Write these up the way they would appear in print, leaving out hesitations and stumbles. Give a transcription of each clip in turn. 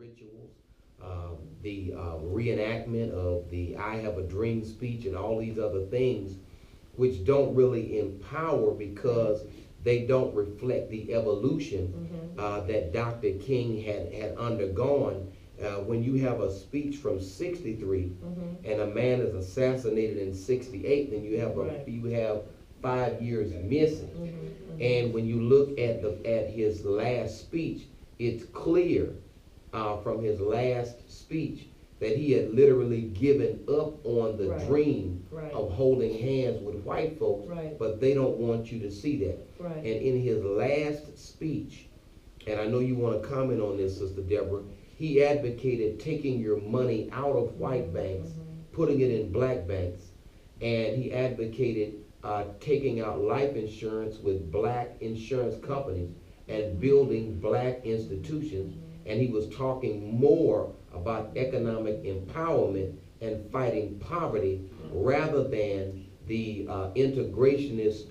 rituals, the reenactment of the I Have a Dream speech, and all these other things, which don't really empower because they don't reflect the evolution that Dr. King had undergone. When you have a speech from 63 and a man is assassinated in 68, then you have 5 years missing. And when you look at his last speech, it's clear from his last speech that he had literally given up on the dream of holding hands with white folks, but they don't want you to see that. And in his last speech, and I know you want to comment on this, Sister Deborah, he advocated taking your money out of white banks, putting it in black banks, and he advocated taking out life insurance with black insurance companies and building black institutions. And he was talking more about economic empowerment and fighting poverty rather than the integrationist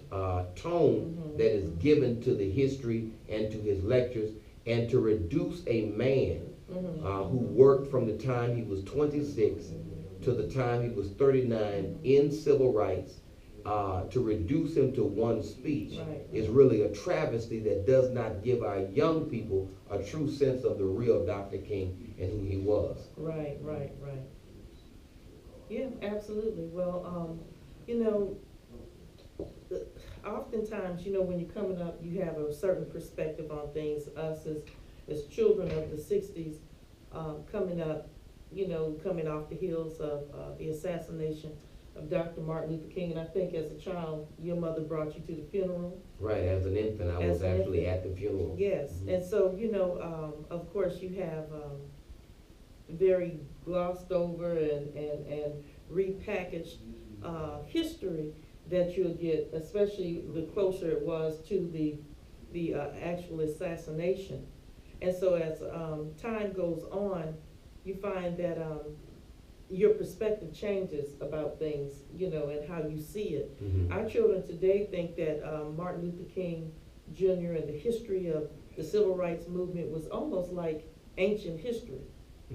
tone that is given to the history and to his lectures, and to reduce a man who worked from the time he was 26 to the time he was 39 in civil rights, to reduce him to one speech is really a travesty that does not give our young people a true sense of the real Dr. King and who he was. Right. Yeah, absolutely. Well, oftentimes, when you're coming up, you have a certain perspective on things. Us as children of the 60s, coming up, coming off the heels of the assassination of Dr. Martin Luther King. And I think as a child, your mother brought you to the funeral. Right, as an infant, I was actually at the funeral. Yes, and so, of course, you have very glossed over and repackaged history that you'll get, especially the closer it was to the actual assassination. And so as time goes on, you find that your perspective changes about things, and how you see it. Our children today think that Martin Luther King Jr. and the history of the civil rights movement was almost like ancient history.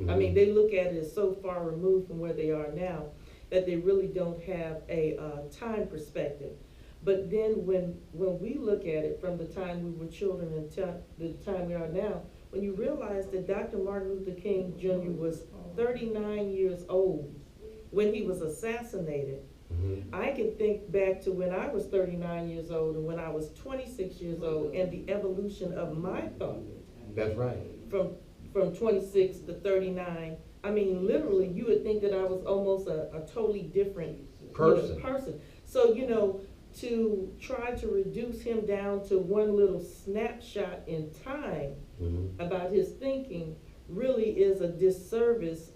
I mean, they look at it as so far removed from where they are now that they really don't have a time perspective. But then when we look at it from the time we were children until the time we are now, when you realize that Dr. Martin Luther King Jr. was 39 years old when he was assassinated, I can think back to when I was 39 years old and when I was 26 years old and the evolution of my thought. That's right. From 26 to 39. I mean, literally, you would think that I was almost a totally different person. So, to try to reduce him down to one little snapshot in time about his thinking really is a disservice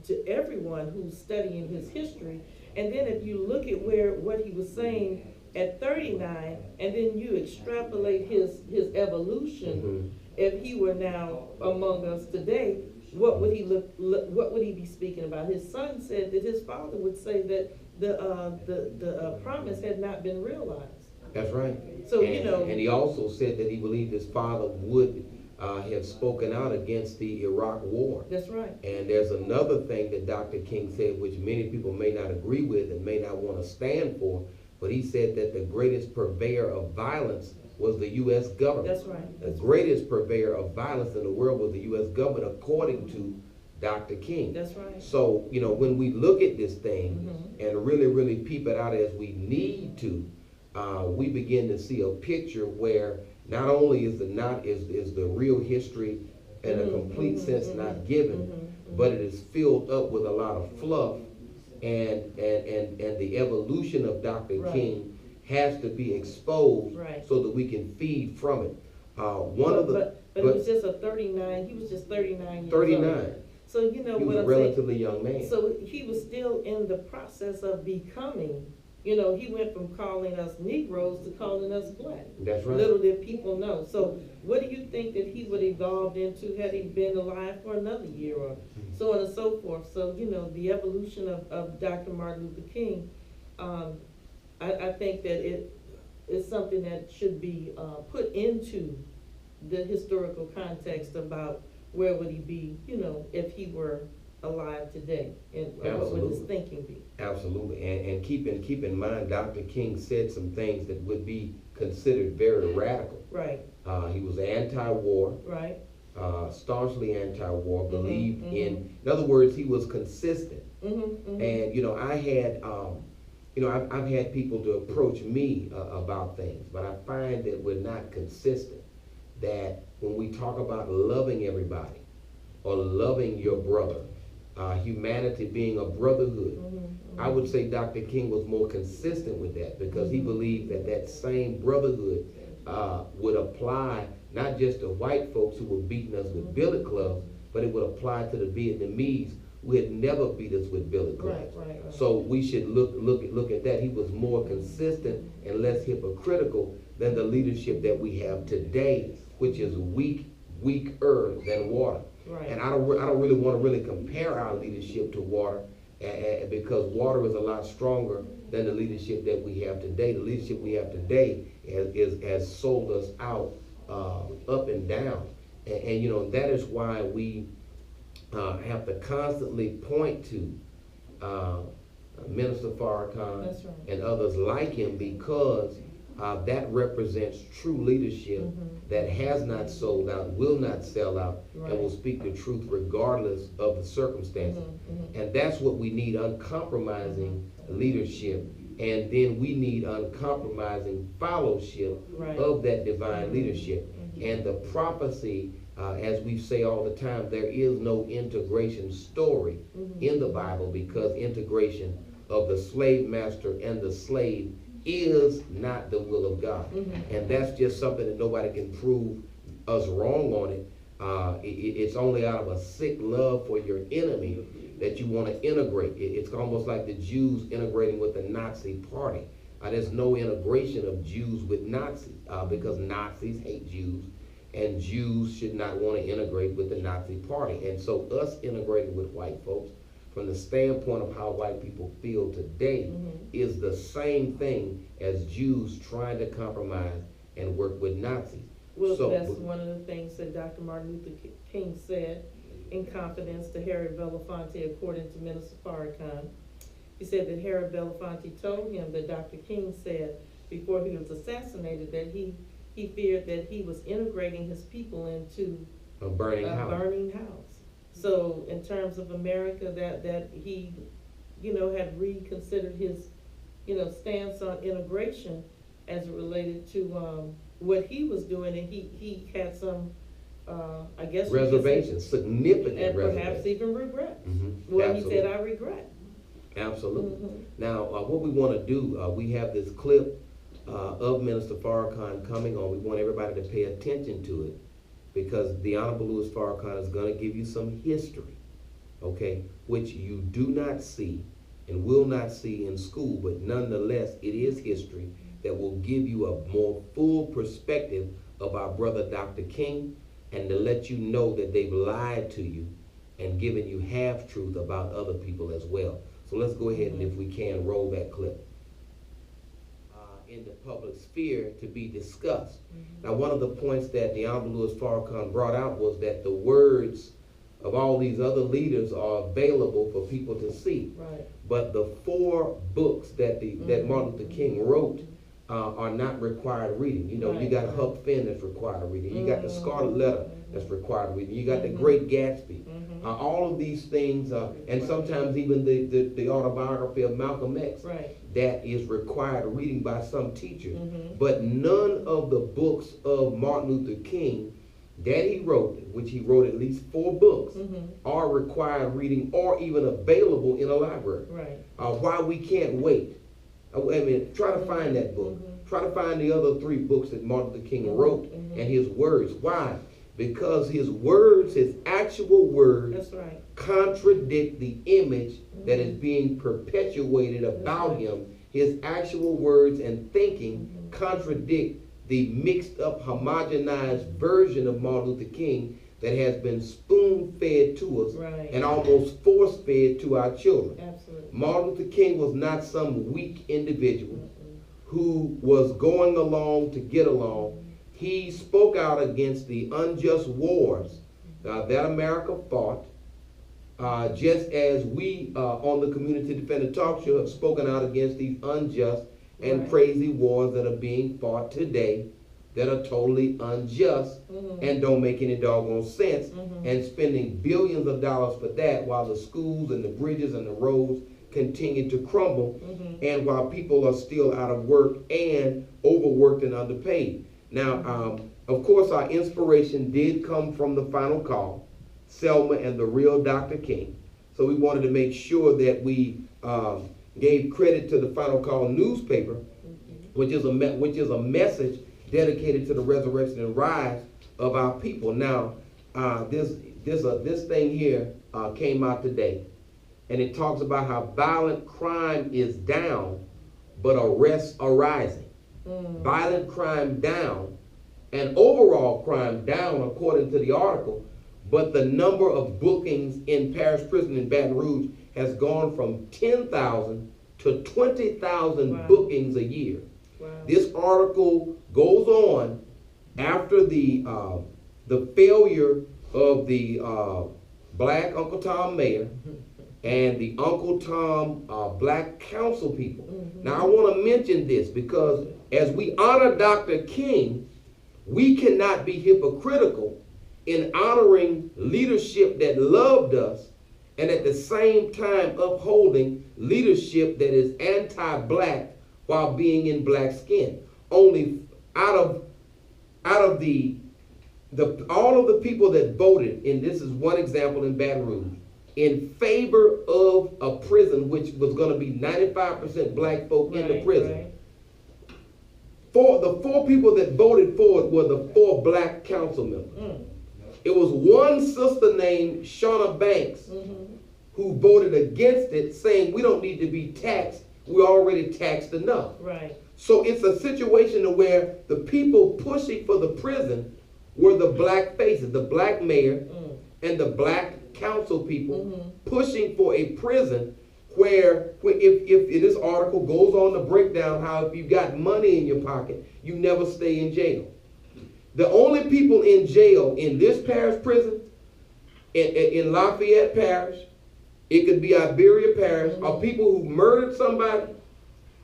to everyone who's studying his history. And then if you look at what he was saying at 39, and then you extrapolate his evolution, if he were now among us today, what would he be speaking about? His son said that his father would say that the promise had not been realized. That's right. So and he also said that he believed his father would have spoken out against the Iraq War. That's right. And there's another thing that Dr. King said, which many people may not agree with and may not want to stand for, but he said that the greatest purveyor of violence was the U.S. government. That's right. The greatest purveyor of violence in the world was the U.S. government, according to Dr. King. That's right. So, when we look at this thing and really, really peep it out as we need to, we begin to see a picture where not only is the real history in a complete sense not given, but it is filled up with a lot of fluff, and the evolution of Dr. King has to be exposed so that we can feed from it. But it was just a 39. He was just 39 years 39. old. So he was a relatively young man. So he was still in the process of becoming. He went from calling us Negroes to calling us black. That's right. Little did people know. So what do you think that he would evolve into had he been alive for another year, or so on and so forth? So, the evolution of Dr. Martin Luther King, I think that it is something that should be put into the historical context about where would he be, if he were alive today? And what would his Absolutely. thinking be? Absolutely. And keep in mind, Dr. King said some things that would be considered very radical. Right, He was anti-war, right. staunchly anti-war, believed mhm. in other words, he was consistent. Mm-hmm. And, I had, I've had people to approach me about things, but I find that we're not consistent. That when we talk about loving everybody or loving your brother, humanity being a brotherhood, I would say Dr. King was more consistent with that because he believed that that same brotherhood would apply not just to white folks who were beating us with billet clubs, but it would apply to the Vietnamese who had never beat us with billet clubs. Right. So we should look at that. He was more consistent and less hypocritical than the leadership that we have today, which is weaker than water. Right. And I don't really want to really compare our leadership to water, because water is a lot stronger than the leadership that we have today. The leadership we have today has sold us out up and down, and that is why we have to constantly point to Minister Farrakhan That's right. and others like him, because that represents true leadership that has not sold out, will not sell out, Right. and will speak the truth regardless of the circumstances. And that's what we need, uncompromising leadership. And then we need uncompromising fellowship Right. of that divine leadership. And the prophecy, as we say all the time, there is no integration story in the Bible, because integration of the slave master and the slave is not the will of God. And that's just something that nobody can prove us wrong on it. It's only out of a sick love for your enemy that you want to integrate. It's almost like the Jews integrating with the Nazi party. There's no integration of Jews with Nazis, because Nazis hate Jews, and Jews should not want to integrate with the Nazi party. And so us integrating with white folks, from the standpoint of how white people feel today, is the same thing as Jews trying to compromise and work with Nazis. Well, So, that's one of the things that Dr. Martin Luther King said in confidence to Harry Belafonte, according to Minister Farrakhan. He said that Harry Belafonte told him that Dr. King said before he was assassinated that he feared that he was integrating his people into a burning house. So in terms of America, that he, had reconsidered his, stance on integration as it related to what he was doing, and he had some, I guess, Reservations, significant and perhaps reservations. even regret. Absolutely. He said, "I regret." Absolutely. Now, what we want to do, we have this clip of Minister Farrakhan coming on. We want everybody to pay attention to it, because the Honorable Louis Farrakhan is going to give you some history, okay, which you do not see and will not see in school, but nonetheless, it is history that will give you a more full perspective of our brother Dr. King, and to let you know that they've lied to you and given you half-truth about other people as well. So let's go ahead and, if we can, roll that clip. In the public sphere to be discussed. Now, one of the points that the Honorable Louis Farrakhan brought out was that the words of all these other leaders are available for people to see. Right. But the 4 books that that Martin Luther King wrote are not required reading. You got Huck Finn that's required reading. You got the Scarlet Letter that's required reading. You got the Great Gatsby. All of these things, and sometimes even the autobiography of Malcolm X, that is required reading by some teachers. But none of the books of Martin Luther King that he wrote, which he wrote at least 4 books, are required reading or even available in a library. Why we can't wait? Try to find that book. Try to find the other 3 books that Martin Luther King wrote and his words. Why? Because his words, his actual words, contradict the image that is being perpetuated about him. His actual words and thinking contradict the mixed up, homogenized version of Martin Luther King that has been spoon-fed to us and almost force-fed to our children. Martin Luther King was not some weak individual who was going along to get along. He spoke out against the unjust wars that America fought, just as we on the Community Defender Talk Show have spoken out against these unjust and crazy wars that are being fought today that are totally unjust and don't make any doggone sense, and spending billions of dollars for that while the schools and the bridges and the roads continue to crumble, and while people are still out of work and overworked and underpaid. Now, of course, our inspiration did come from the final call, Selma and the real Dr. King. So we wanted to make sure that we gave credit to the final call newspaper, which is a message dedicated to the resurrection and rise of our people. Now, this thing here came out today, and it talks about how violent crime is down, but arrests are rising. Violent crime down, and overall crime down, according to the article, but the number of bookings in Parish Prison in Baton Rouge has gone from 10,000 to 20,000 bookings a year. This article goes on after the failure of the Black Uncle Tom mayor and the Uncle Tom Black council people. Now I want to mention this because as we honor Dr. King, we cannot be hypocritical in honoring leadership that loved us and at the same time upholding leadership that is anti-black while being in black skin. Only out of the all of the people that voted, and this is one example in Baton Rouge, in favor of a prison which was going to be 95% black folk in the prison. The four people that voted for it were the 4 black council members. It was one sister named Shauna Banks who voted against it, saying we don't need to be taxed. We're already taxed enough. So it's a situation where the people pushing for the prison were the black faces, the black mayor and the black council people pushing for a prison where if this article goes on to break down how if you've got money in your pocket, you never stay in jail. The only people in jail in this parish prison, in Lafayette Parish, it could be Iberia Parish, are people who murdered somebody,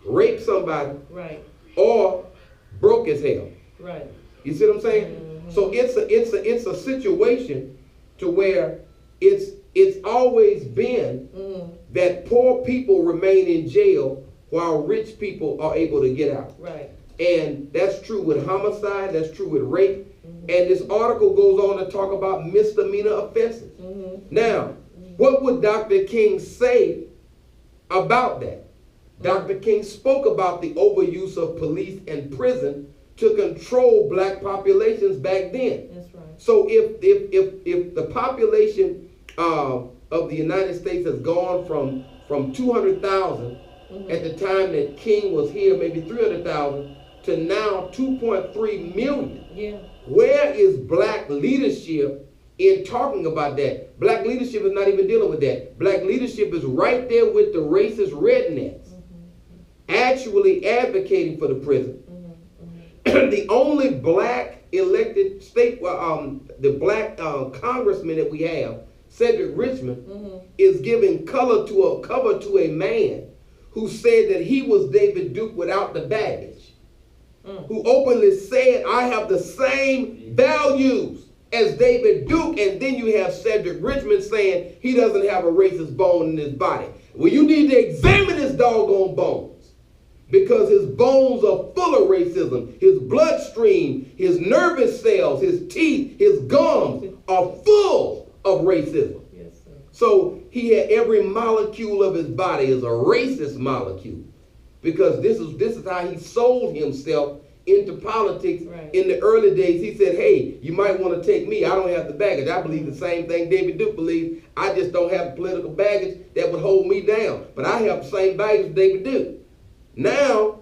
raped somebody, or broke as hell. You see what I'm saying? So it's a situation to where it's always been that poor people remain in jail while rich people are able to get out. And that's true with homicide, that's true with rape. And this article goes on to talk about misdemeanor offenses. Now, what would Dr. King say about that? Dr. King spoke about the overuse of police and prison to control black populations back then. So if the population of the United States has gone from 200,000 at the time that King was here, maybe 300,000, to now 2.3 million. Where is black leadership in talking about that? Black leadership is not even dealing with that. Black leadership is right there with the racist rednecks, actually advocating for the prison. The only black elected state, the black congressman that we have, Cedric Richmond, is giving cover to a man who said that he was David Duke without the baggage. Who openly said, I have the same values as David Duke, and then you have Cedric Richmond saying he doesn't have a racist bone in his body. Well, you need to examine his doggone bones, because his bones are full of racism. His bloodstream, his nervous cells, his teeth, his gums are full of racism. So he had every molecule of his body is a racist molecule. Because this is how he sold himself into politics in the early days. He said, hey, you might want to take me. I don't have the baggage. I believe the same thing David Duke believes. I just don't have the political baggage that would hold me down. But I have the same baggage as David Duke. Now,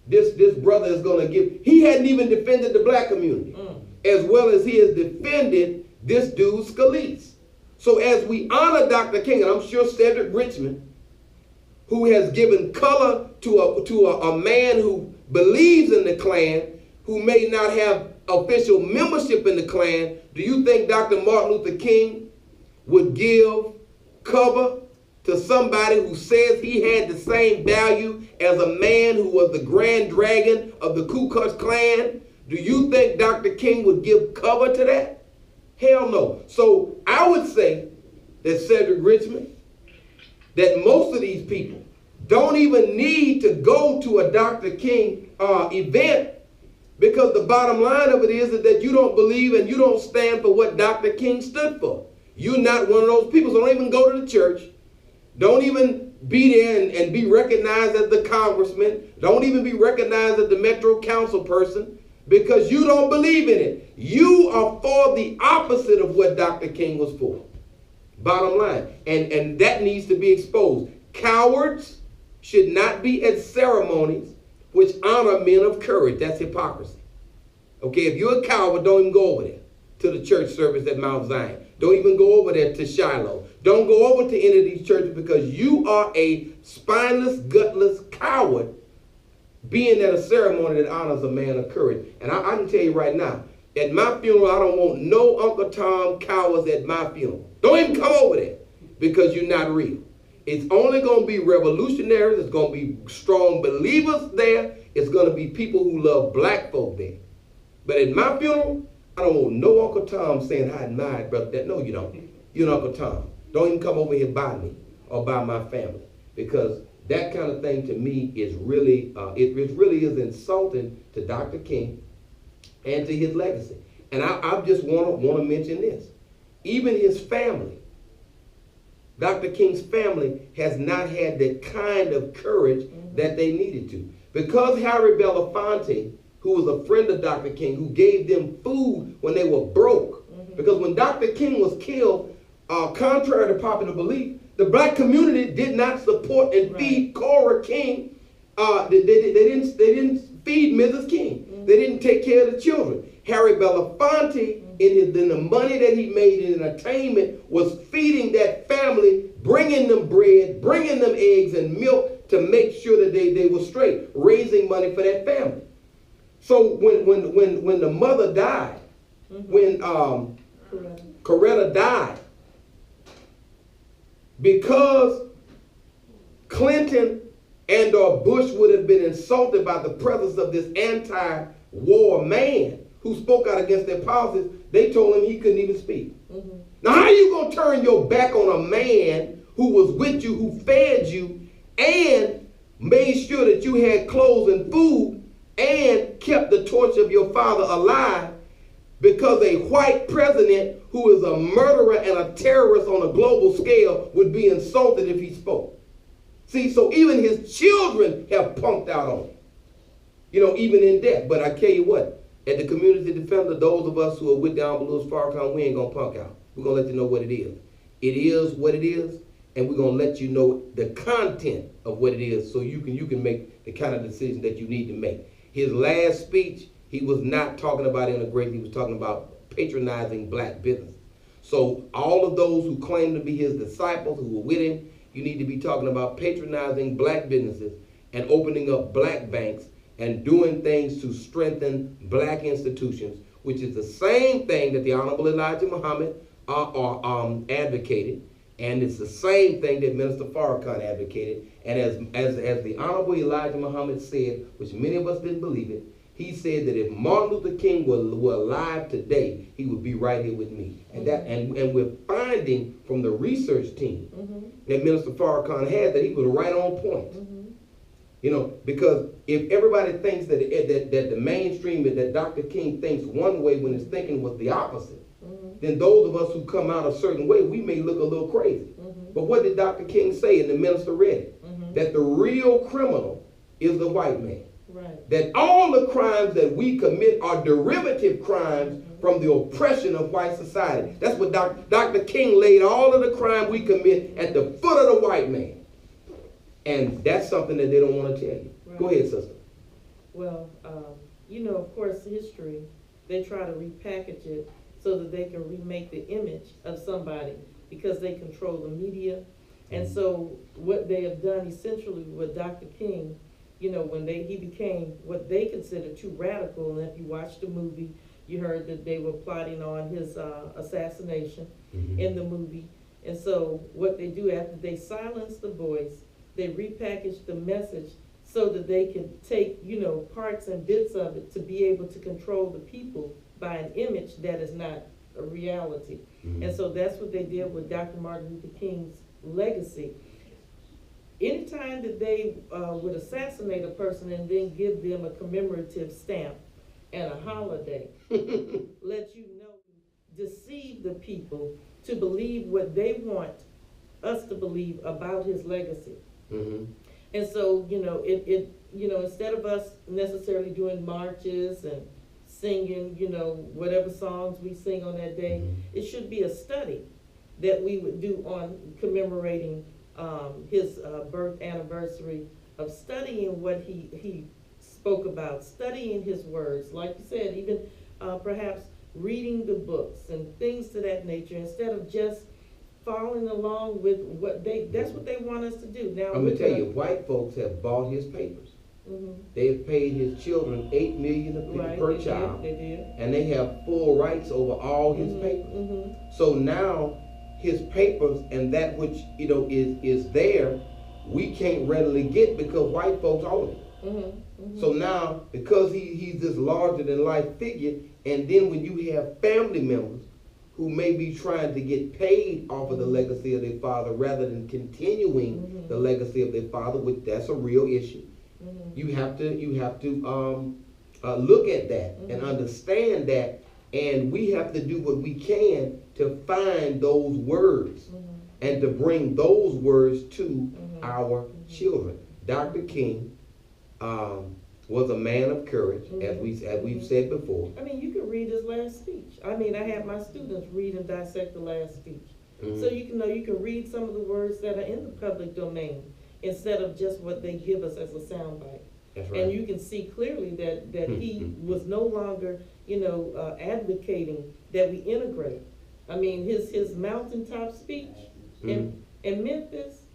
this brother is going to give. He hadn't even defended the black community as well as he has defended this dude Scalise. So as we honor Dr. King, and I'm sure Cedric Richmond, who has given color to a man who believes in the Klan, who may not have official membership in the Klan, do you think Dr. Martin Luther King would give cover to somebody who says he had the same value as a man who was the Grand Dragon of the Ku Klux Klan? Do you think Dr. King would give cover to that? Hell no. So I would say that Cedric Richmond, that most of these people don't even need to go to a Dr. King event, because the bottom line of it is that you don't believe and you don't stand for what Dr. King stood for. You're not one of those people, so don't even go to the church. Don't even be there and be recognized as the congressman. Don't even be recognized as the Metro Council person, because you don't believe in it. You are for the opposite of what Dr. King was for. Bottom line. And that needs to be exposed. Cowards should not be at ceremonies which honor men of courage. That's hypocrisy. Okay, if you're a coward, don't even go over there to the church service at Mount Zion. Don't even go over there to Shiloh. Don't go over to any of these churches, because you are a spineless, gutless coward being at a ceremony that honors a man of courage. And I can tell you right now, at my funeral, I don't want no Uncle Tom cowards at my funeral. Don't even come over there, because you're not real. It's only going to be revolutionaries. It's going to be strong believers there. It's going to be people who love black folk there. But at my funeral, I don't want no Uncle Tom saying, I admire it, brother. No, you don't. You're Uncle Tom. Don't even come over here by me or by my family, because that kind of thing to me is really, it really is insulting to Dr. King and to his legacy. And I just want to mention this. Even his family, Dr. King's family, has not had the kind of courage that they needed to. Because Harry Belafonte, who was a friend of Dr. King, who gave them food when they were broke. Because when Dr. King was killed, contrary to popular belief, the black community did not support and feed Cora King. They didn't feed Mrs. King. They didn't take care of the children. Harry Belafonte, in the money that he made in entertainment, was feeding that family, bringing them bread, bringing them eggs and milk to make sure that they were straight, raising money for that family. So when the mother died, when Coretta died, because Clinton and or Bush would have been insulted by the presence of this anti-war man who spoke out against their policies, they told him he couldn't even speak. Now, how are you going to turn your back on a man who was with you, who fed you, and made sure that you had clothes and food, and kept the torch of your father alive, because a white president who is a murderer and a terrorist on a global scale would be insulted if he spoke? See, so even his children have punked out on him, even in death. But I tell you what, at the Community Defender, those of us who are with the Honorable Louis Farrakhan, we ain't going to punk out. We're going to let you know what it is. It is what it is, and we're going to let you know the content of what it is, so you can make the kind of decision that you need to make. His last speech, he was not talking about integration. He was talking about patronizing black business. So all of those who claim to be his disciples, who were with him, you need to be talking about patronizing black businesses and opening up black banks and doing things to strengthen black institutions, which is the same thing that the Honorable Elijah Muhammad advocated, and it's the same thing that Minister Farrakhan advocated. And as the Honorable Elijah Muhammad said, which many of us didn't believe it, he said that if Martin Luther King were alive today, he would be right here with me. And we're finding from the research team that Minister Farrakhan had that he was right on point. Because if everybody thinks that the mainstream, that Dr. King thinks one way when his thinking was the opposite, then those of us who come out a certain way, we may look a little crazy. But what did Dr. King say? And the minister read it, that the real criminal is the white man. Right. That all the crimes that we commit are derivative crimes from the oppression of white society. That's what Dr. King laid all of the crime we commit at the foot of the white man. And that's something that they don't want to tell you. Right. Go ahead, sister. Well, of course, history, they try to repackage it so that they can remake the image of somebody, because they control the media. And so what they have done essentially with Dr. King, when he became what they consider too radical, and if you watch the movie, You heard that they were plotting on his assassination Mhm. in the movie. And so what they do after they silence the voice, they repackage the message so that they can take, parts and bits of it to be able to control the people by an image that is not a reality. Mhm. And so that's what they did with Dr. Martin Luther King's legacy. Anytime that they would assassinate a person and then give them a commemorative stamp and a holiday, let you know, deceive the people to believe what they want us to believe about his legacy. Mhm. And so, instead of us necessarily doing marches and singing, whatever songs we sing on that day, Mhm. it should be a study that we would do on commemorating his birth anniversary, of studying what he spoke about, studying his words, like you said, even perhaps reading the books and things to that nature, instead of just following along with that's what they want us to do. Now, I'm gonna tell you, white folks have bought his papers. Mm-hmm. They have paid his children $8 million Right, per they child, did, they did. and they have full rights over all his Mm-hmm, papers. mm-hmm. So now his papers and that which is there, we can't readily get because white folks own it. Mm-hmm, mm-hmm. So now, because he's this larger than life figure, and then when you have family members who may be trying to get paid off of the legacy of their father rather than continuing Mm-hmm. the legacy of their father, which that's a real issue. Mm-hmm. You have to look at that and Mm-hmm. understand that, and we have to do what we can to find those words Mm-hmm. and to bring those words to Mm-hmm. our children. Dr. King was a man of courage, as we've said before. I mean, you can read his last speech. I mean, I have my students read and dissect the last speech. Mhm. So you can read some of the words that are in the public domain instead of just what they give us as a soundbite. That's right. And you can see clearly that he was no longer, advocating that we integrate. I mean, his mountaintop speech in Memphis,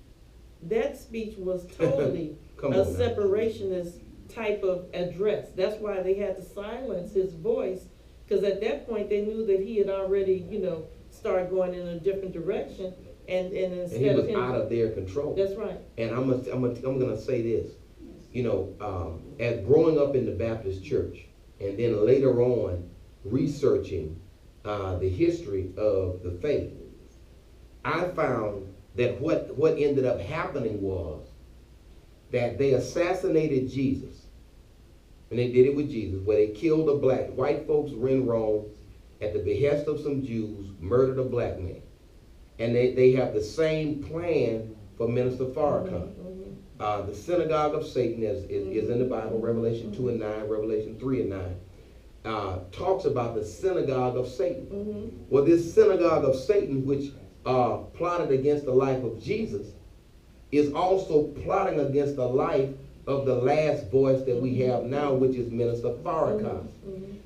that speech was totally a separationist type of address. That's why they had to silence his voice, because at that point they knew that he had already, started going in a different direction, and instead he was of him, out of their control. That's right. And I'm gonna say this, as growing up in the Baptist church, and then later on researching the history of the faith, I found that what ended up happening was that they assassinated Jesus, and they did it with Jesus, where they killed a white folks were in Rome at the behest of some Jews, murdered a black man. And they have the same plan for Minister Farrakhan. The synagogue of Satan is in the Bible, Revelation 2 and 9, Revelation 3 and 9, talks about the synagogue of Satan. Well, this synagogue of Satan, which plotted against the life of Jesus, is also plotting against the life of the last voice that we have now, which is Minister Farrakhan.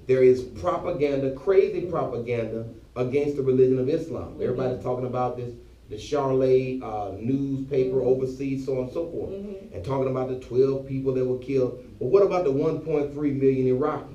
There is propaganda, crazy propaganda, against the religion of Islam. Everybody's talking about this, the Charlie newspaper overseas, so on and so forth, and talking about the 12 people that were killed. But what about the 1.3 million Iraqis?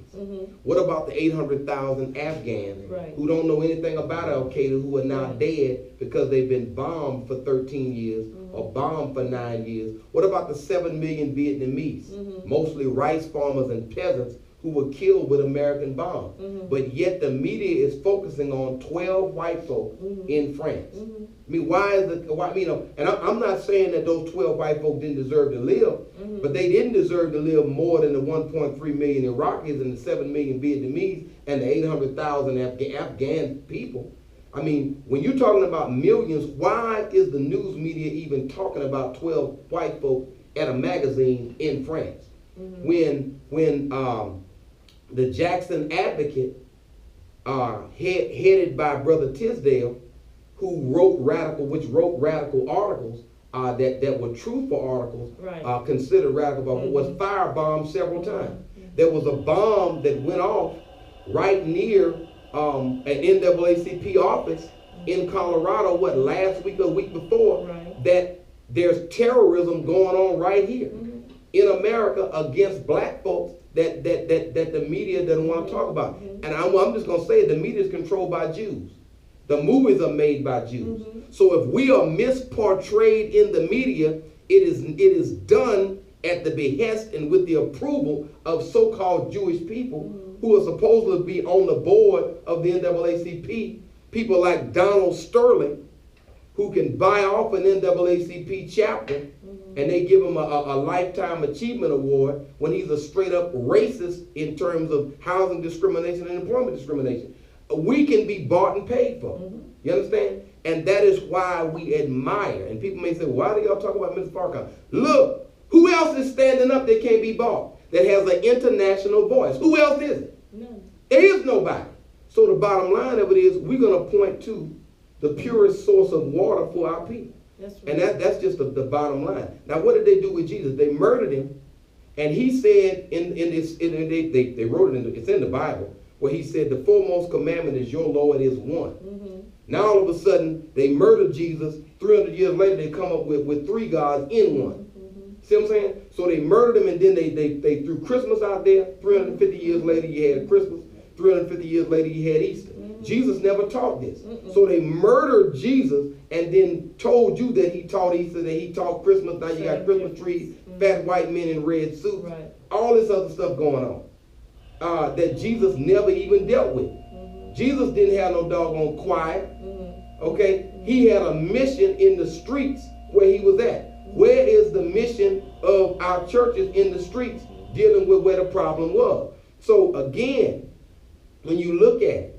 What about the 800,000 Afghans who don't know anything about Al Qaeda, who are now dead because they've been bombed for 13 years or bombed for 9 years? What about the 7 million Vietnamese, mostly rice farmers and peasants, who were killed with American bombs? But yet the media is focusing on 12 white folks in France. I mean, and I'm not saying that those 12 white folks didn't deserve to live, but they didn't deserve to live more than the 1.3 million Iraqis and the 7 million Vietnamese and the 800,000 Afghan people. I mean, when you're talking about millions, why is the news media even talking about 12 white folks at a magazine in France? When the Jackson Advocate, headed by Brother Tisdale, who wrote radical articles that were truthful articles, considered radical, but was firebombed several times. There was a bomb that went off right near an NAACP office in Colorado, last week or the week before, that there's terrorism going on right here in America against black folks that the media doesn't want to talk about. Mm-hmm. And I'm just going to say it, the media is controlled by Jews. The movies are made by Jews. Mm-hmm. So if we are misportrayed in the media, it is done at the behest and with the approval of so-called Jewish people who are supposed to be on the board of the NAACP. People like Donald Sterling, who can buy off an NAACP chapter, and they give him a Lifetime Achievement Award when he's a straight up racist in terms of housing discrimination and employment discrimination. We can be bought and paid for. You understand? And that is why we admire. And people may say, why do y'all talk about Mr. Farrakhan? Look, who else is standing up that can't be bought, that has an international voice? Who else is it? No. There is nobody. So the bottom line of it is we're going to point to the purest source of water for our people. That's right. And that's just the bottom line. Now, what did they do with Jesus? They murdered him. And he said, they wrote it, it's in the Bible, where he said, the foremost commandment is your Lord is one. Now, all of a sudden, they murdered Jesus. 300 years later, they come up with three gods in one. See what I'm saying? So they murdered him, and then they threw Christmas out there. 350 years later, you had Christmas. 350 years later, you had Easter. Jesus never taught this. So they murdered Jesus and then told you that he taught Easter, that he taught Christmas. Now you got Christmas trees, fat white men in red suits, all this other stuff going on that Jesus never even dealt with. Jesus didn't have no doggone quiet. Okay? He had a mission in the streets where he was at. Where is the mission of our churches in the streets dealing with where the problem was? So again, when you look at it,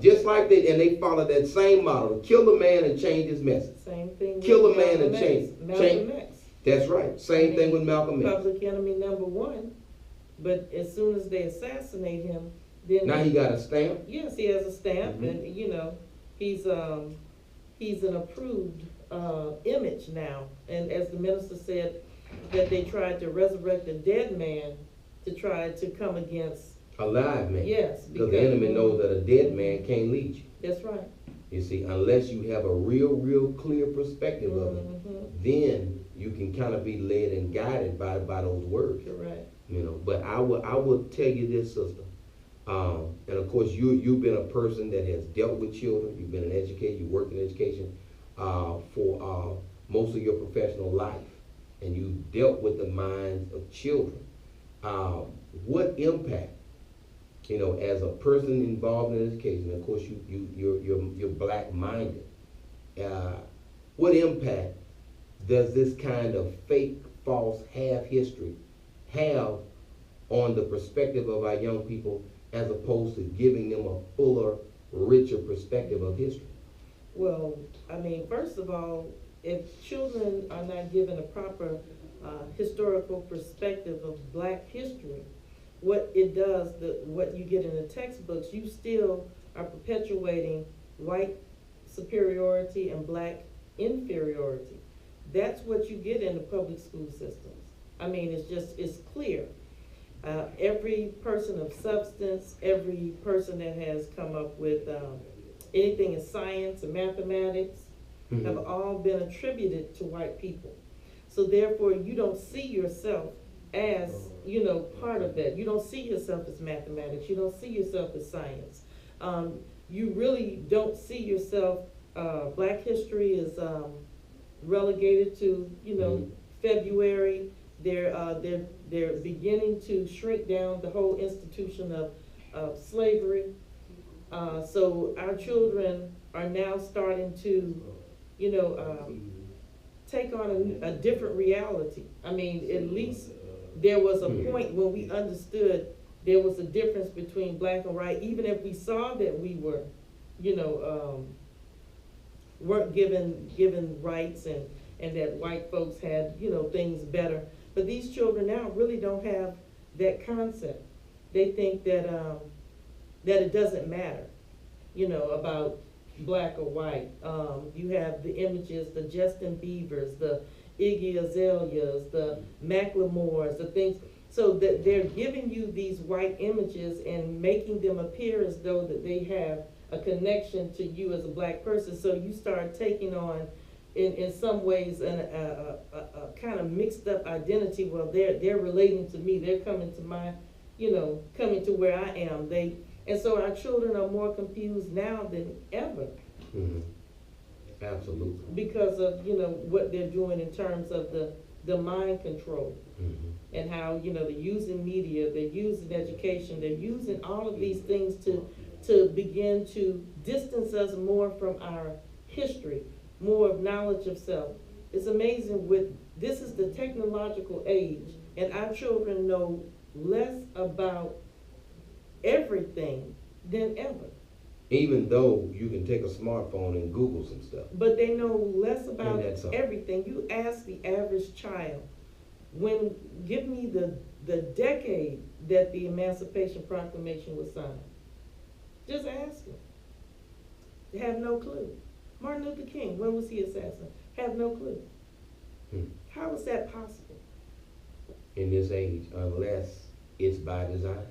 just like that, and they follow that same model: kill a man and change his message. Same thing. Kill a man and change. Malcolm X. That's right. Same thing with Malcolm X. Public enemy number one. But as soon as they assassinate him, then now he got a stamp. Yes, he has a stamp, and he's an approved image now. And as the minister said, that they tried to resurrect a dead man to try to come against a live man. Yes, because the enemy knows that a dead man can't lead you. That's right. You see, unless you have a real clear perspective of it, then you can kind of be led and guided by those words. Correct. But I will tell you this, sister. And of course, you've been a person that has dealt with children. You've been an educator. You worked in education for most of your professional life, and you dealt with the minds of children. What impact? As a person involved in education, of course, you're black-minded. What impact does this kind of fake, false, half history have on the perspective of our young people, as opposed to giving them a fuller, richer perspective of history? Well, first of all, if children are not given a proper historical perspective of black history, what it does, what you get in the textbooks, you still are perpetuating white superiority and black inferiority. That's what you get in the public school systems. It's clear. Every person of substance, every person that has come up with anything in science and mathematics have all been attributed to white people. So therefore, you don't see yourself as, part of that. You don't see yourself as mathematics. You don't see yourself as science. You really don't see yourself, black history is relegated to, February. They're beginning to shrink down the whole institution of slavery. So our children are now starting to, take on a different reality. At least there was a point when we understood there was a difference between black and white, even if we saw that we were, weren't given rights and that white folks had, things better. But these children now really don't have that concept. They think that it doesn't matter, about black or white. You have the images, the Justin Biebers, the Iggy Azaleas, the Macklemores, the things. So that they're giving you these white images and making them appear as though that they have a connection to you as a black person. So you start taking on in some ways a kind of mixed up identity. Well, they're relating to me. They're coming to my, coming to where I am. And so our children are more confused now than ever. Mm-hmm. Absolutely. Because of what they're doing in terms of the mind control. Mm-hmm. And how they're using media, they're using education, they're using all of these things to begin to distance us more from our history, more of knowledge of self. It's amazing this is the technological age, and our children know less about everything than ever. Even though you can take a smartphone and Google some stuff. But they know less about all. everything. You ask the average child, give me the decade that the Emancipation Proclamation was signed. Just ask them. They have no clue. Martin Luther King, when was he assassinated? Have no clue. How is that possible? In this age, unless it's by design.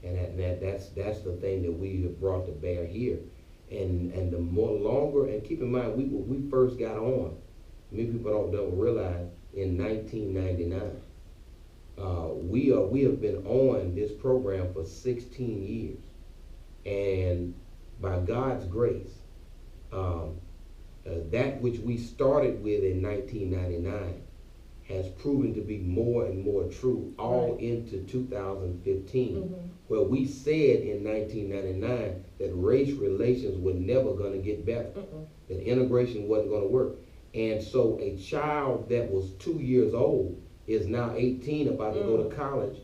And that's the thing that we have brought to bear here. And the more longer, and keep in mind, we first got on, many people don't realize, in 1999. We have been on this program for 16 years. And by God's grace, that which we started with in 1999 has proven to be more and more true all into 2015, where we said in 1999 that race relations were never going to get better, that integration wasn't going to work. And so a child that was 2 years old is now 18, about to go to college,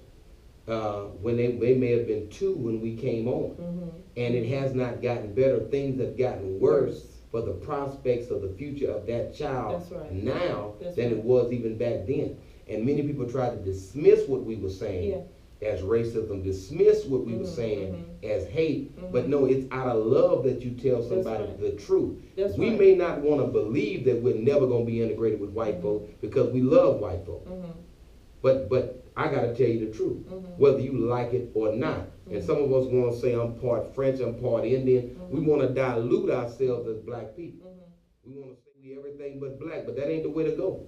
when they may have been 2 when we came on. And it has not gotten better. Things have gotten worse for the prospects of the future of that child now than it was even back then. And many people try to dismiss what we were saying as racism, dismiss what we were saying as hate, but no, it's out of love that you tell somebody the truth. We may not want to believe that we're never going to be integrated with white folks because we love white folks. But I got to tell you the truth, whether you like it or not. And some of us want to say, I'm part French, I'm part Indian. We want to dilute ourselves as black people. We want to say we everything but black, but that ain't the way to go.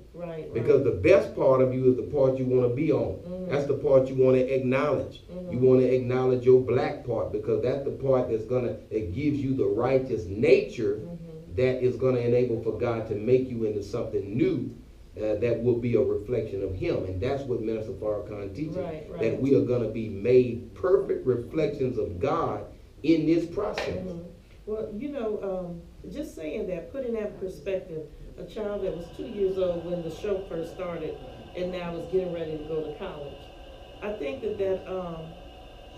Because the best part of you is the part you want to be on. That's the part you want to acknowledge. You want to acknowledge your black part, because that's the part it gives you the righteous nature that is going to enable for God to make you into something new. That will be a reflection of Him. And that's what Minister Farrakhan teaches, that we are going to be made perfect reflections of God in this process. Well, just saying that, putting that in perspective, a child that was 2 years old when the show first started and now is getting ready to go to college. I think that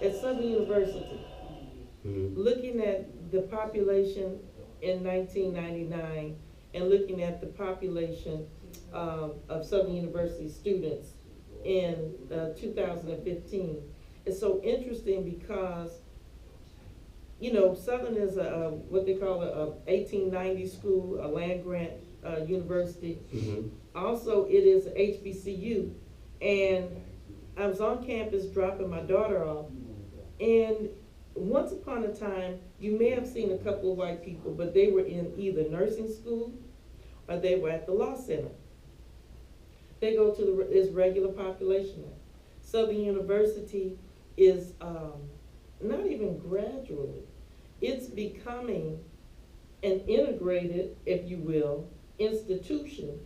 at Southern University, looking at the population in 1999 and looking at the population of Southern University students in 2015. It's so interesting because, Southern is what they call a 1890 school, a land-grant university. Also, it is a HBCU. And I was on campus dropping my daughter off, and once upon a time, you may have seen a couple of white people, but they were in either nursing school or they were at the law center. They go to its regular population now. Southern University is not even gradually, it's becoming an integrated, if you will, institution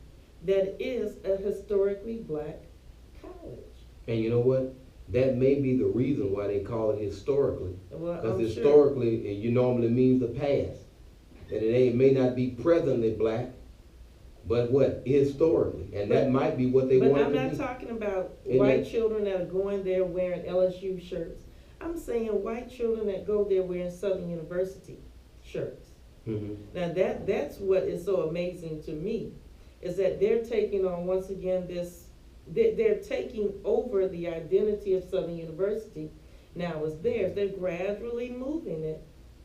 that is a historically black college. And you know what? That may be the reason why they call it historically. Because historically, it normally means the past. And it may not be presently black, but what? Historically. And that might be what they want to be. But I'm not talking about white children that are going there wearing LSU shirts. I'm saying white children that go there wearing Southern University shirts. Now that's what is so amazing to me, is that they're taking on, once again, they're taking over the identity of Southern University. Now it's theirs. They're gradually moving it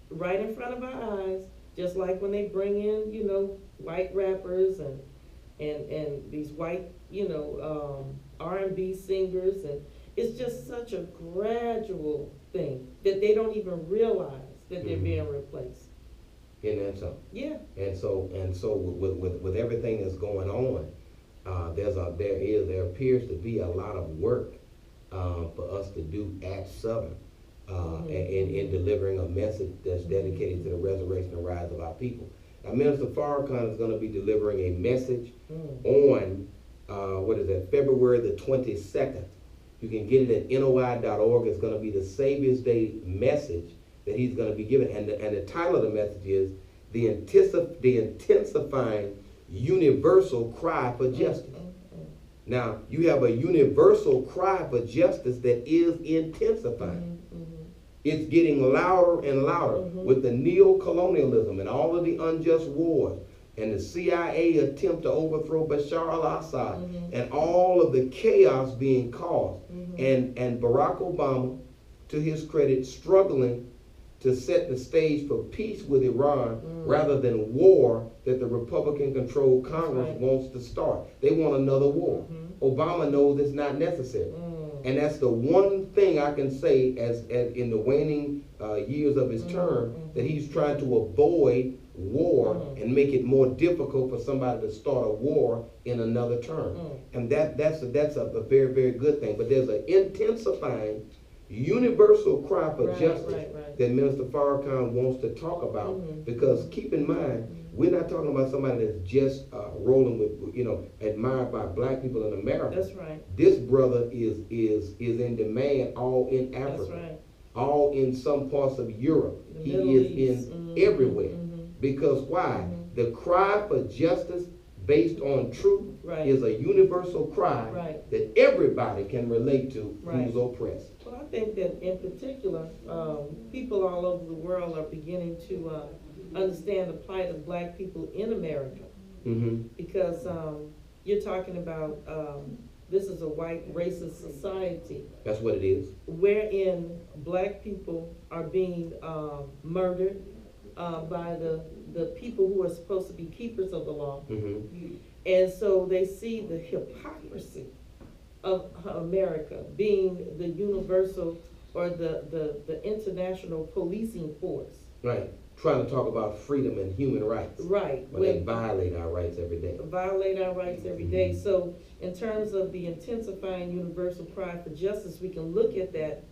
right in front of our eyes, just like when they bring in, white rappers and these white, R&B singers, and it's just such a gradual thing that they don't even realize that they're being replaced. Isn't that something? Yeah. And so with everything that's going on, there appears to be a lot of work for us to do at Southern in delivering a message that's dedicated to the resurrection and rise of our people. Now, Minister Farrakhan is going to be delivering a message on February the 22nd. You can get it at noi.org. It's going to be the Savior's Day message that he's going to be giving, and the title of the message is the intensifying universal cry for justice. Now, you have a universal cry for justice that is intensifying. It's getting louder and louder with the neo-colonialism and all of the unjust wars and the CIA attempt to overthrow Bashar al-Assad and all of the chaos being caused. And Barack Obama, to his credit, struggling to set the stage for peace with Iran rather than war that the Republican-controlled Congress wants to start. They want another war. Obama knows it's not necessary. And that's the one thing I can say as in the waning years of his term, that he's trying to avoid war and make it more difficult for somebody to start a war in another term. And that's a very, very good thing. But there's an intensifying universal cry for justice that Minister Farrakhan wants to talk about, because keep in mind, we're not talking about somebody that's just rolling with, admired by black people in America. That's right. This brother is in demand all in Africa, That's right. all in some parts of Europe. The He Middle is East. in everywhere. Because why? The cry for justice based on truth is a universal cry that everybody can relate to who's oppressed. Well, I think that in particular, people all over the world are beginning to understand the plight of black people in America. Because you're talking about this is a white racist society. That's what it is. Wherein black people are being murdered by the people who are supposed to be keepers of the law. And so they see the hypocrisy of America being the universal or the international policing force. Right. Trying to talk about freedom and human rights. Right. When they violate our rights every day. Violate our rights every day. So in terms of the intensifying universal cry for justice, we can look at that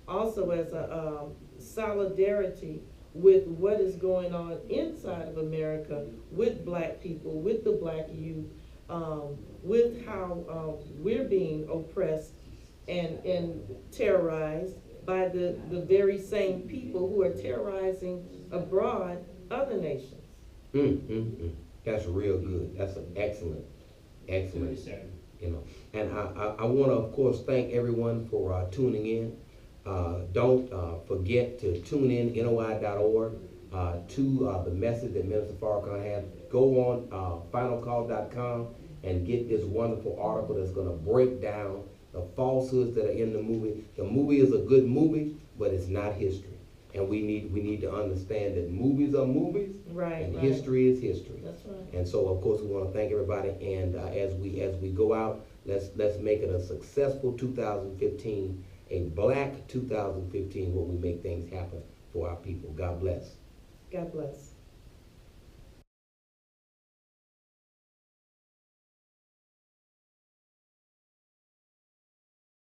also as a solidarity with what is going on inside of America with black people, with the black youth, with how we're being oppressed and terrorized by the very same people who are terrorizing abroad other nations. That's real good. That's an excellent. And I want to, of course, thank everyone for tuning in. Don't forget to tune in noi.org to the message that Minister Farrakhan has. Go on finalcall.com and get this wonderful article that's going to break down the falsehoods that are in the movie. The movie is a good movie, but it's not history. And we need to understand that movies are movies, and history is history. That's right. And so, of course, we want to thank everybody. And as we go out, let's make it a successful 2015. A black 2015 where we make things happen for our people. God bless. God bless.